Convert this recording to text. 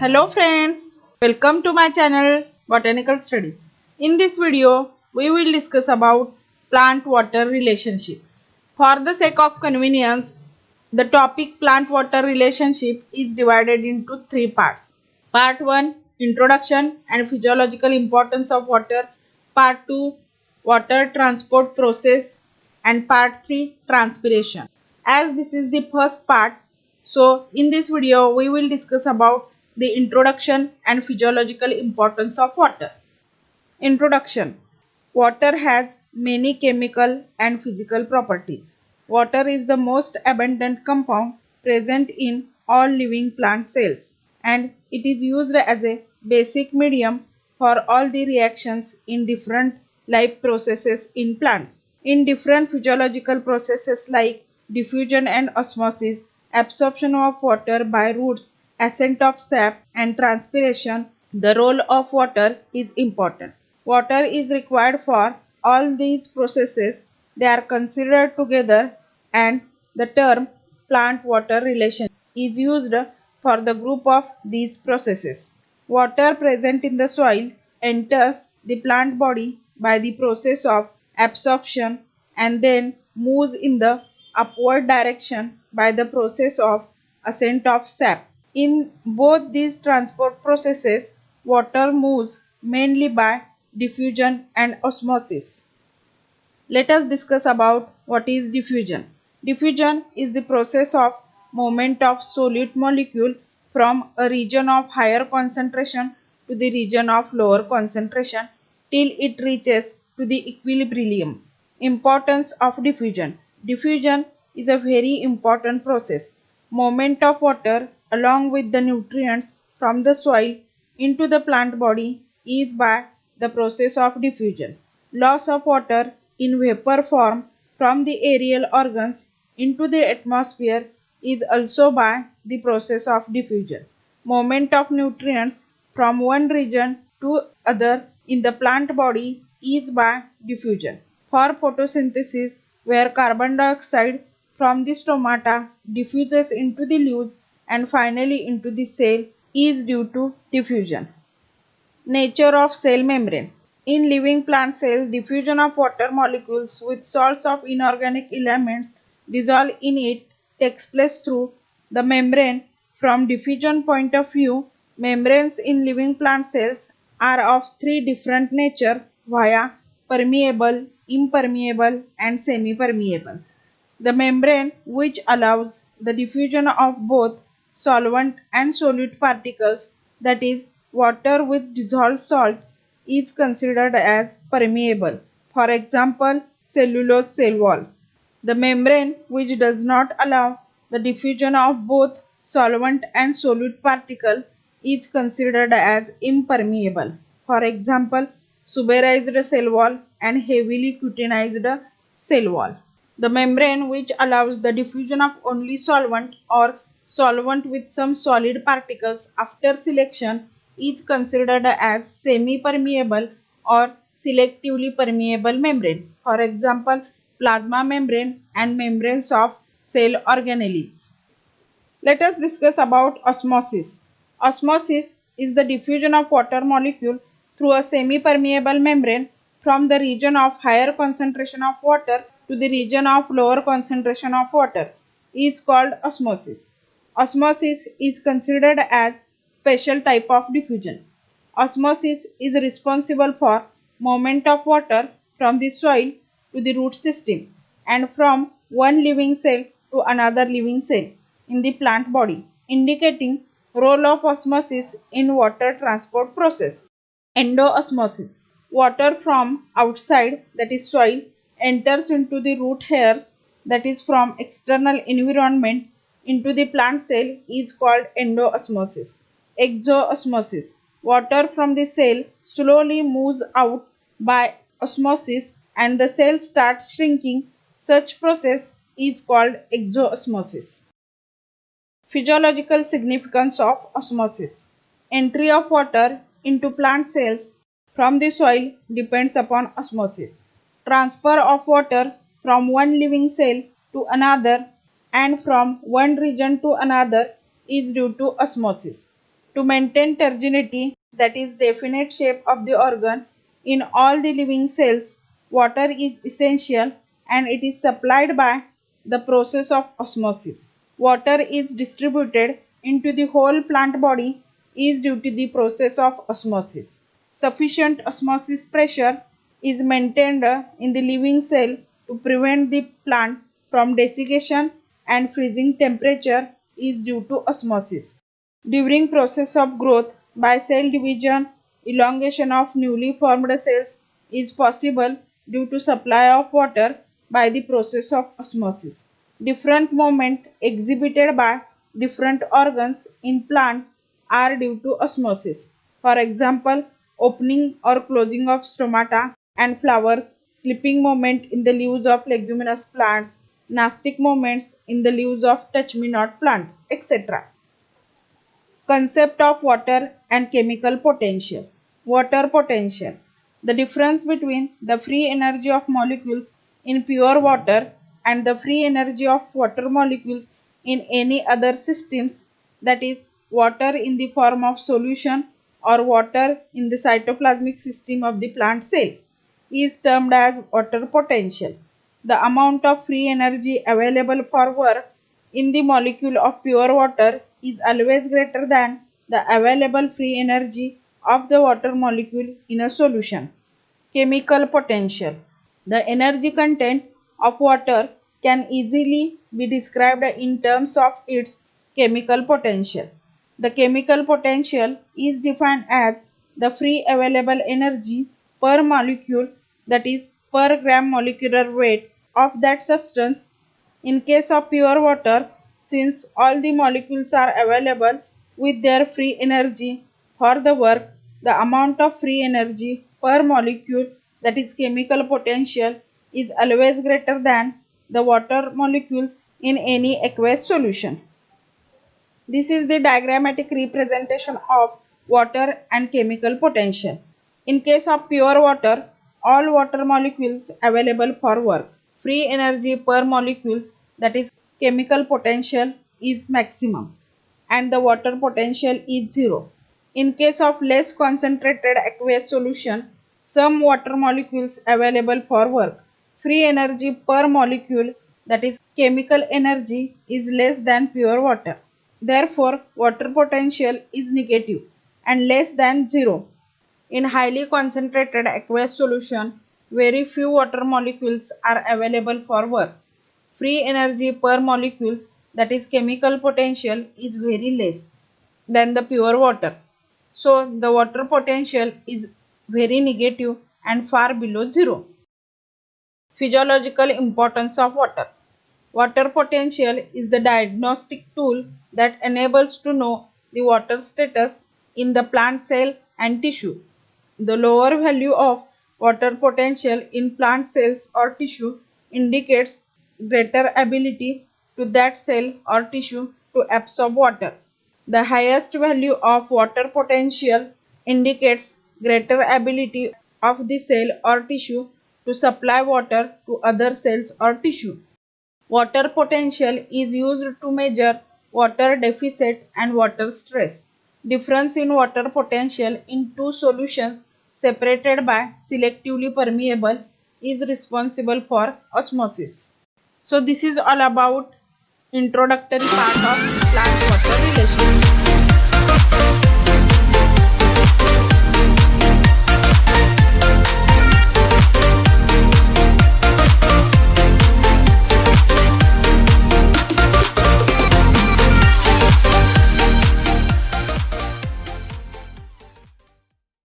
Hello friends, welcome to my channel Botanical Study. In this video, we will discuss about plant-water relationship. For the sake of convenience, the topic plant-water relationship is divided into three parts. Part 1, Introduction and Physiological Importance of Water. Part 2, Water Transport Process. And Part 3, Transpiration. As this is the first part, so in this video we will discuss about the introduction and physiological importance of water. Introduction. Water has many chemical and physical properties. Water is the most abundant compound present in all living plant cells, and it is used as a basic medium for all the reactions in different life processes in plants. In different physiological processes like diffusion and osmosis, absorption of water by roots, ascent of sap, and transpiration, the role of water is important. Water is required for all these processes. They are considered together, and the term plant water relation is used for the group of these processes. Water present in the soil enters the plant body by the process of absorption and then moves in the upward direction by the process of ascent of sap. In both these transport processes, water moves mainly by diffusion and osmosis. Let us discuss about what is diffusion. Diffusion is the process of movement of solute molecule from a region of higher concentration to the region of lower concentration till it reaches to the equilibrium. Importance of diffusion. Diffusion is a very important process. Movement of water along with the nutrients from the soil into the plant body is by the process of diffusion. Loss of water in vapor form from the aerial organs into the atmosphere is also by the process of diffusion. Movement of nutrients from one region to other in the plant body is by diffusion. For photosynthesis, where carbon dioxide from the stomata diffuses into the leaves and finally into the cell, is due to diffusion. Nature of cell membrane. In living plant cells, diffusion of water molecules with salts of inorganic elements dissolved in it takes place through the membrane. From diffusion point of view, membranes in living plant cells are of three different nature via permeable, impermeable and semipermeable. The membrane which allows the diffusion of both solvent and solute particles, that is water with dissolved salt, is considered as permeable. For example, cellulose cell wall. The membrane which does not allow the diffusion of both solvent and solute particle is considered as impermeable. For example, suberized cell wall and heavily cutinized cell wall. The membrane which allows the diffusion of only solvent or solvent with some solid particles after selection is considered as semi-permeable or selectively permeable membrane. For example, plasma membrane and membranes of cell organelles. Let us discuss about osmosis. Osmosis is the diffusion of water molecule through a semi-permeable membrane from the region of higher concentration of water to the region of lower concentration of water is called osmosis. Osmosis is considered as special type of diffusion. Osmosis is responsible for movement of water from the soil to the root system and from one living cell to another living cell in the plant body, indicating role of osmosis in water transport process. Endoosmosis. Water from outside, that is soil, enters into the root hairs, that is from external environment, into the plant cell is called endoosmosis. Exoosmosis. Water from the cell slowly moves out by osmosis and the cell starts shrinking. Such process is called exoosmosis. Physiological significance of osmosis. Entry of water into plant cells from the soil depends upon osmosis. Transfer of water from one living cell to another and from one region to another is due to osmosis. To maintain tergeneity, that is definite shape of the organ, in all the living cells, water is essential and it is supplied by the process of osmosis. Water is distributed into the whole plant body is due to the process of osmosis. Sufficient osmosis pressure is maintained in the living cell to prevent the plant from desiccation, and freezing temperature is due to osmosis. During process of growth by cell division, elongation of newly formed cells is possible due to supply of water by the process of osmosis. Different movement exhibited by different organs in plant are due to osmosis. For example, opening or closing of stomata and flowers, slipping movement in the leaves of leguminous plants, nastic movements in the leaves of touch-me-not plant, etc. Concept of water and chemical potential. Water potential. The difference between the free energy of molecules in pure water and the free energy of water molecules in any other systems, that is water in the form of solution or water in the cytoplasmic system of the plant cell, is termed as water potential. The amount of free energy available for work in the molecule of pure water is always greater than the available free energy of the water molecule in a solution. Chemical potential. The energy content of water can easily be described in terms of its chemical potential. The chemical potential is defined as the free available energy per molecule, that is per gram molecular weight of that substance. In case of pure water, since all the molecules are available with their free energy for the work, the amount of free energy per molecule, that is chemical potential, is always greater than the water molecules in any aqueous solution. This is the diagrammatic representation of water and chemical potential. In case of pure water, all water molecules available for work. Free energy per molecules, that is chemical potential, is maximum and the water potential is 0. In case of less concentrated aqueous solution, some water molecules available for work. Free energy per molecule, that is chemical energy, is less than pure water. Therefore, water potential is negative and less than 0. In highly concentrated aqueous solution, very few water molecules are available for work. Free energy per molecules, that is chemical potential, is very less than the pure water. So the water potential is very negative and far below 0. Physiological importance of water. Water potential is the diagnostic tool that enables to know the water status in the plant cell and tissue. The lower value of water potential in plant cells or tissue indicates greater ability to that cell or tissue to absorb water. The highest value of water potential indicates greater ability of the cell or tissue to supply water to other cells or tissue. Water potential is used to measure water deficit and water stress. Difference in water potential in two solutions separated by selectively permeable is responsible for osmosis. So this is all about introductory part of plant water relation.